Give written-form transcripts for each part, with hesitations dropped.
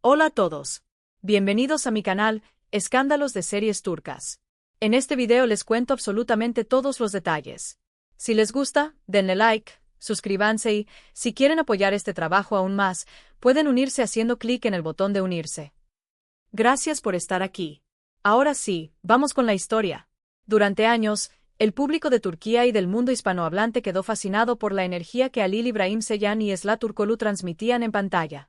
Hola a todos. Bienvenidos a mi canal, Escándalos de Series Turcas. En este video les cuento absolutamente todos los detalles. Si les gusta, denle like, suscríbanse y, si quieren apoyar este trabajo aún más, pueden unirse haciendo clic en el botón de unirse. Gracias por estar aquí. Ahora sí, vamos con la historia. Durante años, el público de Turquía y del mundo hispanohablante quedó fascinado por la energía que Halil İbrahim Ceylan y Esla Turkoglu transmitían en pantalla.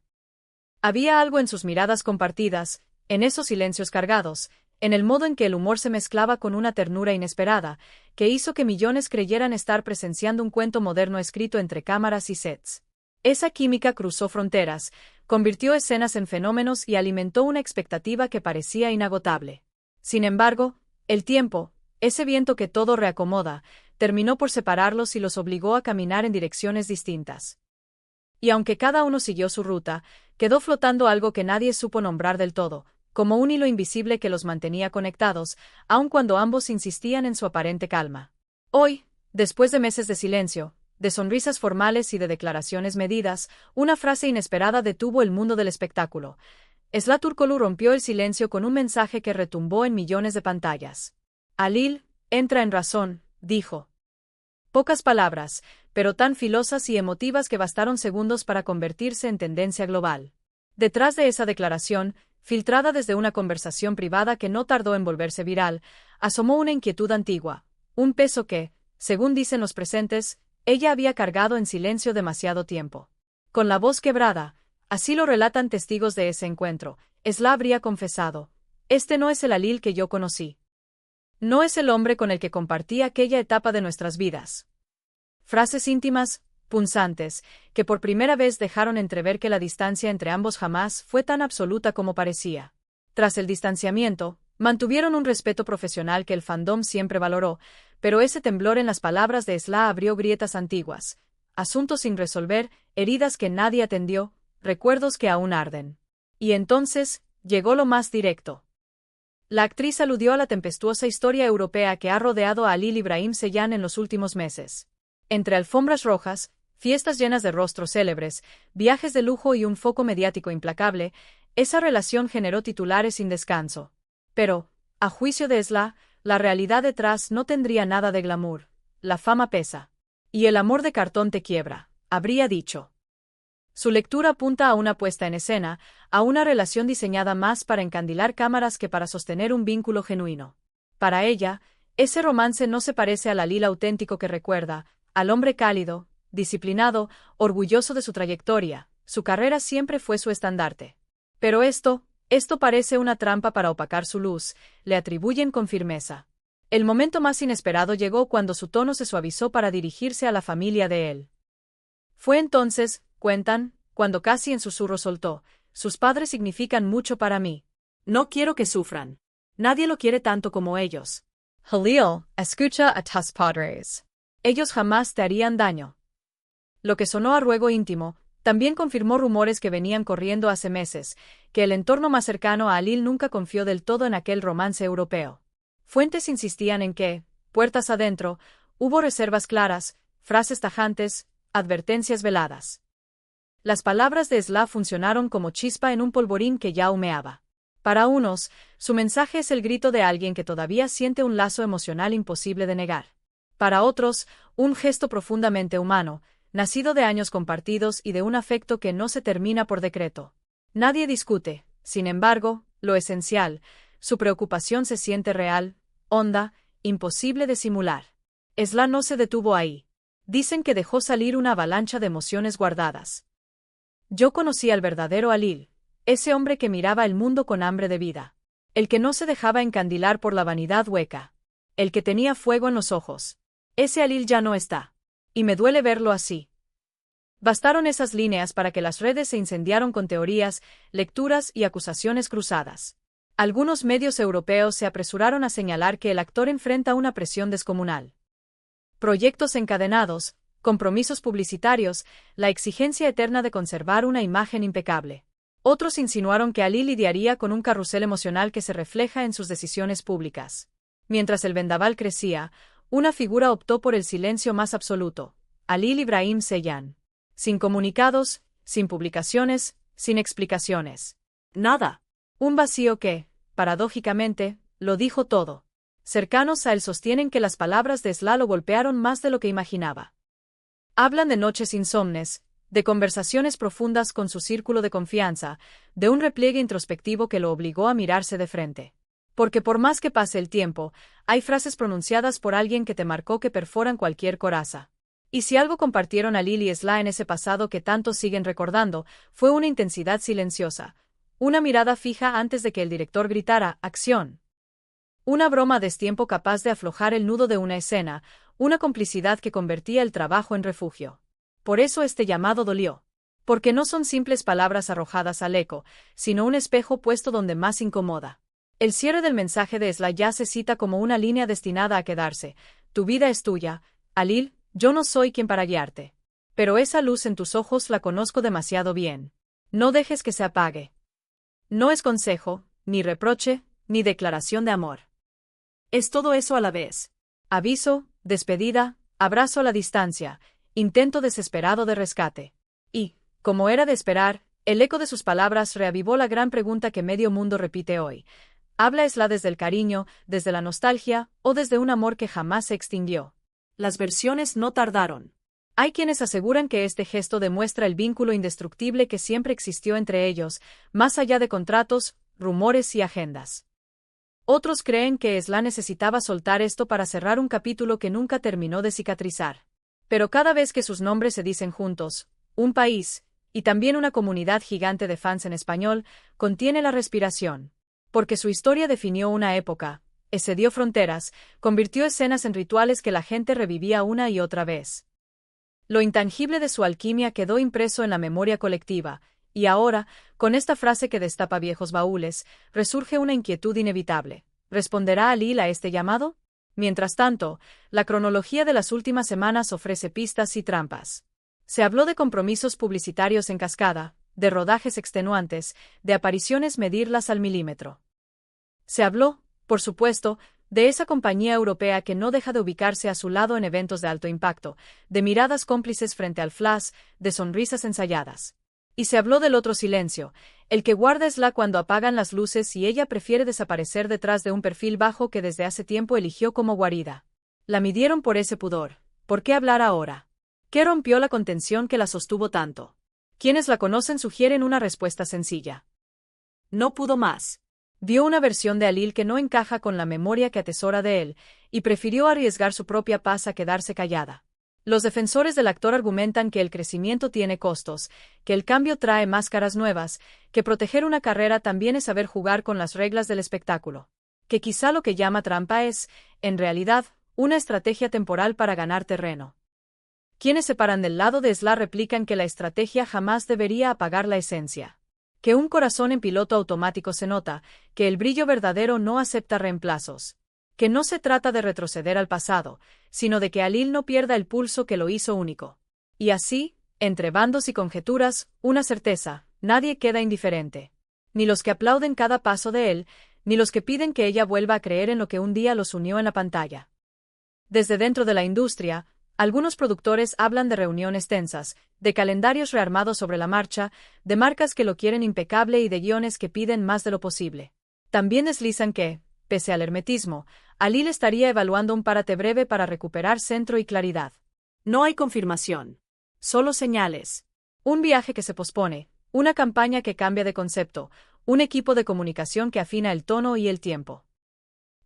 Había algo en sus miradas compartidas, en esos silencios cargados, en el modo en que el humor se mezclaba con una ternura inesperada, que hizo que millones creyeran estar presenciando un cuento moderno escrito entre cámaras y sets. Esa química cruzó fronteras, convirtió escenas en fenómenos y alimentó una expectativa que parecía inagotable. Sin embargo, el tiempo, ese viento que todo reacomoda, terminó por separarlos y los obligó a caminar en direcciones distintas. Y aunque cada uno siguió su ruta, quedó flotando algo que nadie supo nombrar del todo, como un hilo invisible que los mantenía conectados, aun cuando ambos insistían en su aparente calma. Hoy, después de meses de silencio, de sonrisas formales y de declaraciones medidas, una frase inesperada detuvo el mundo del espectáculo. Esla Turkoglu rompió el silencio con un mensaje que retumbó en millones de pantallas. Halil, entra en razón, dijo. Pocas palabras, pero tan filosas y emotivas que bastaron segundos para convertirse en tendencia global. Detrás de esa declaración, filtrada desde una conversación privada que no tardó en volverse viral, asomó una inquietud antigua, un peso que, según dicen los presentes, ella había cargado en silencio demasiado tiempo. Con la voz quebrada, así lo relatan testigos de ese encuentro, Esla habría confesado: «Este no es el Halil que yo conocí. No es el hombre con el que compartí aquella etapa de nuestras vidas». Frases íntimas, punzantes, que por primera vez dejaron entrever que la distancia entre ambos jamás fue tan absoluta como parecía. Tras el distanciamiento, mantuvieron un respeto profesional que el fandom siempre valoró, pero ese temblor en las palabras de Esla abrió grietas antiguas, asuntos sin resolver, heridas que nadie atendió, recuerdos que aún arden. Y entonces, llegó lo más directo. La actriz aludió a la tempestuosa historia europea que ha rodeado a Halil İbrahim Ceylan en los últimos meses. Entre alfombras rojas, fiestas llenas de rostros célebres, viajes de lujo y un foco mediático implacable, esa relación generó titulares sin descanso. Pero, a juicio de Esla, la realidad detrás no tendría nada de glamour. La fama pesa. Y el amor de cartón te quiebra, habría dicho. Su lectura apunta a una puesta en escena, a una relación diseñada más para encandilar cámaras que para sostener un vínculo genuino. Para ella, ese romance no se parece al Halil auténtico que recuerda, al hombre cálido, disciplinado, orgulloso de su trayectoria. Su carrera siempre fue su estandarte. Pero esto parece una trampa para opacar su luz, le atribuyen con firmeza. El momento más inesperado llegó cuando su tono se suavizó para dirigirse a la familia de él. Fue entonces, cuentan, cuando casi en susurro soltó: «Sus padres significan mucho para mí. No quiero que sufran. Nadie lo quiere tanto como ellos. Halil, escucha a tus padres. Ellos jamás te harían daño». Lo que sonó a ruego íntimo, también confirmó rumores que venían corriendo hace meses, que el entorno más cercano a Halil nunca confió del todo en aquel romance europeo. Fuentes insistían en que, puertas adentro, hubo reservas claras, frases tajantes, advertencias veladas. Las palabras de Esla funcionaron como chispa en un polvorín que ya humeaba. Para unos, su mensaje es el grito de alguien que todavía siente un lazo emocional imposible de negar. Para otros, un gesto profundamente humano, nacido de años compartidos y de un afecto que no se termina por decreto. Nadie discute, sin embargo, lo esencial: su preocupación se siente real, honda, imposible de simular. Esla no se detuvo ahí. Dicen que dejó salir una avalancha de emociones guardadas. «Yo conocí al verdadero Halil, ese hombre que miraba el mundo con hambre de vida. El que no se dejaba encandilar por la vanidad hueca. El que tenía fuego en los ojos. Ese Halil ya no está. Y me duele verlo así». Bastaron esas líneas para que las redes se incendiaron con teorías, lecturas y acusaciones cruzadas. Algunos medios europeos se apresuraron a señalar que el actor enfrenta una presión descomunal. Proyectos encadenados, compromisos publicitarios, la exigencia eterna de conservar una imagen impecable. Otros insinuaron que Halil lidiaría con un carrusel emocional que se refleja en sus decisiones públicas. Mientras el vendaval crecía, una figura optó por el silencio más absoluto: Halil İbrahim Ceylan. Sin comunicados, sin publicaciones, sin explicaciones. Nada. Un vacío que, paradójicamente, lo dijo todo. Cercanos a él sostienen que las palabras de Sla lo golpearon más de lo que imaginaba. Hablan de noches insomnes, de conversaciones profundas con su círculo de confianza, de un repliegue introspectivo que lo obligó a mirarse de frente. Porque por más que pase el tiempo, hay frases pronunciadas por alguien que te marcó que perforan cualquier coraza. Y si algo compartieron Alil y Sla en ese pasado que tantos siguen recordando, fue una intensidad silenciosa, una mirada fija antes de que el director gritara «acción». Una broma a destiempo capaz de aflojar el nudo de una escena, una complicidad que convertía el trabajo en refugio. Por eso este llamado dolió. Porque no son simples palabras arrojadas al eco, sino un espejo puesto donde más incomoda. El cierre del mensaje de Sla ya se cita como una línea destinada a quedarse. Tu vida es tuya, Alil, yo no soy quien para guiarte. Pero esa luz en tus ojos la conozco demasiado bien. No dejes que se apague. No es consejo, ni reproche, ni declaración de amor. Es todo eso a la vez. Aviso, despedida, abrazo a la distancia, intento desesperado de rescate. Y, como era de esperar, el eco de sus palabras reavivó la gran pregunta que medio mundo repite hoy. ¿Habla Sla desde el cariño, desde la nostalgia, o desde un amor que jamás se extinguió? Las versiones no tardaron. Hay quienes aseguran que este gesto demuestra el vínculo indestructible que siempre existió entre ellos, más allá de contratos, rumores y agendas. Otros creen que Sla necesitaba soltar esto para cerrar un capítulo que nunca terminó de cicatrizar. Pero cada vez que sus nombres se dicen juntos, un país, y también una comunidad gigante de fans en español, contiene la respiración. Porque su historia definió una época, excedió fronteras, convirtió escenas en rituales que la gente revivía una y otra vez. Lo intangible de su alquimia quedó impreso en la memoria colectiva, y ahora, con esta frase que destapa viejos baúles, resurge una inquietud inevitable. ¿Responderá Alil a este llamado? Mientras tanto, la cronología de las últimas semanas ofrece pistas y trampas. Se habló de compromisos publicitarios en cascada, de rodajes extenuantes, de apariciones medirlas al milímetro. Se habló, por supuesto, de esa compañía europea que no deja de ubicarse a su lado en eventos de alto impacto, de miradas cómplices frente al flash, de sonrisas ensayadas. Y se habló del otro silencio, el que guarda Sla cuando apagan las luces y ella prefiere desaparecer detrás de un perfil bajo que desde hace tiempo eligió como guarida. La midieron por ese pudor. ¿Por qué hablar ahora? ¿Qué rompió la contención que la sostuvo tanto? Quienes la conocen sugieren una respuesta sencilla. No pudo más. Vio una versión de Alil que no encaja con la memoria que atesora de él, y prefirió arriesgar su propia paz a quedarse callada. Los defensores del actor argumentan que el crecimiento tiene costos, que el cambio trae máscaras nuevas, que proteger una carrera también es saber jugar con las reglas del espectáculo. Que quizá lo que llama trampa es, en realidad, una estrategia temporal para ganar terreno. Quienes se paran del lado de Sla replican que la estrategia jamás debería apagar la esencia. Que un corazón en piloto automático se nota, que el brillo verdadero no acepta reemplazos. Que no se trata de retroceder al pasado, sino de que Alil no pierda el pulso que lo hizo único. Y así, entre bandos y conjeturas, una certeza, nadie queda indiferente. Ni los que aplauden cada paso de él, ni los que piden que ella vuelva a creer en lo que un día los unió en la pantalla. Desde dentro de la industria, algunos productores hablan de reuniones tensas, de calendarios rearmados sobre la marcha, de marcas que lo quieren impecable y de guiones que piden más de lo posible. También deslizan que, pese al hermetismo, Alil estaría evaluando un parate breve para recuperar centro y claridad. No hay confirmación. Solo señales. Un viaje que se pospone, una campaña que cambia de concepto, un equipo de comunicación que afina el tono y el tiempo.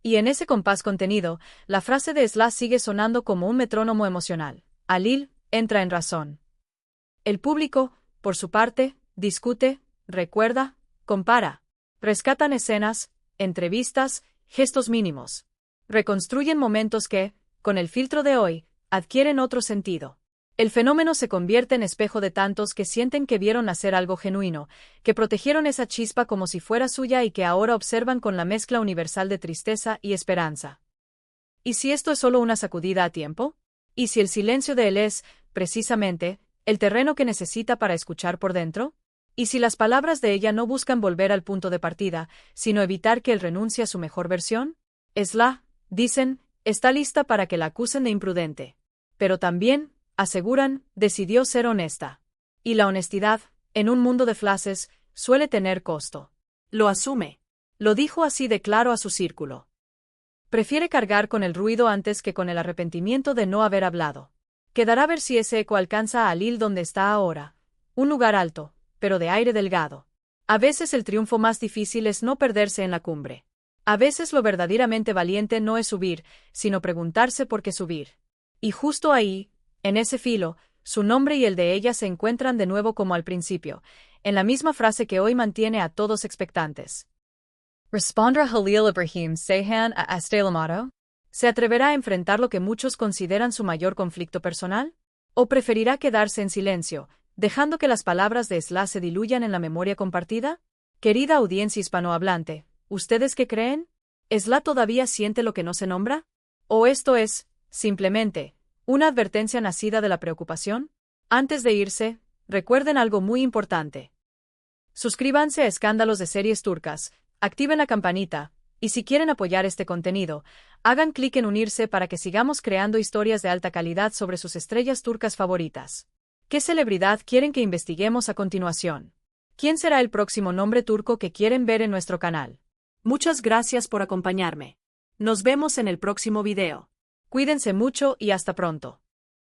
Y en ese compás contenido, la frase de Sla sigue sonando como un metrónomo emocional. Alil entra en razón. El público, por su parte, discute, recuerda, compara. Rescatan escenas, entrevistas, gestos mínimos. Reconstruyen momentos que, con el filtro de hoy, adquieren otro sentido. El fenómeno se convierte en espejo de tantos que sienten que vieron nacer algo genuino, que protegieron esa chispa como si fuera suya y que ahora observan con la mezcla universal de tristeza y esperanza. ¿Y si esto es solo una sacudida a tiempo? ¿Y si el silencio de él es, precisamente, el terreno que necesita para escuchar por dentro? ¿Y si las palabras de ella no buscan volver al punto de partida, sino evitar que él renuncie a su mejor versión? Sla, dicen, está lista para que la acusen de imprudente. Pero también, aseguran, decidió ser honesta. Y la honestidad, en un mundo de flashes, suele tener costo. Lo asume. Lo dijo así de claro a su círculo. Prefiere cargar con el ruido antes que con el arrepentimiento de no haber hablado. Quedará ver si ese eco alcanza a Lil donde está ahora. Un lugar alto, pero de aire delgado. A veces el triunfo más difícil es no perderse en la cumbre. A veces lo verdaderamente valiente no es subir, sino preguntarse por qué subir. Y justo ahí, en ese filo, su nombre y el de ella se encuentran de nuevo como al principio, en la misma frase que hoy mantiene a todos expectantes. ¿Respondrá Halil Ibrahim Seyhan a este llamado? ¿Se atreverá a enfrentar lo que muchos consideran su mayor conflicto personal? ¿O preferirá quedarse en silencio, dejando que las palabras de Esla se diluyan en la memoria compartida? Querida audiencia hispanohablante, ¿ustedes qué creen? ¿Esla todavía siente lo que no se nombra? ¿O esto es, simplemente, una advertencia nacida de la preocupación? Antes de irse, recuerden algo muy importante. Suscríbanse a Escándalos de Series Turcas, activen la campanita, y si quieren apoyar este contenido, hagan clic en unirse para que sigamos creando historias de alta calidad sobre sus estrellas turcas favoritas. ¿Qué celebridad quieren que investiguemos a continuación? ¿Quién será el próximo nombre turco que quieren ver en nuestro canal? Muchas gracias por acompañarme. Nos vemos en el próximo video. Cuídense mucho y hasta pronto.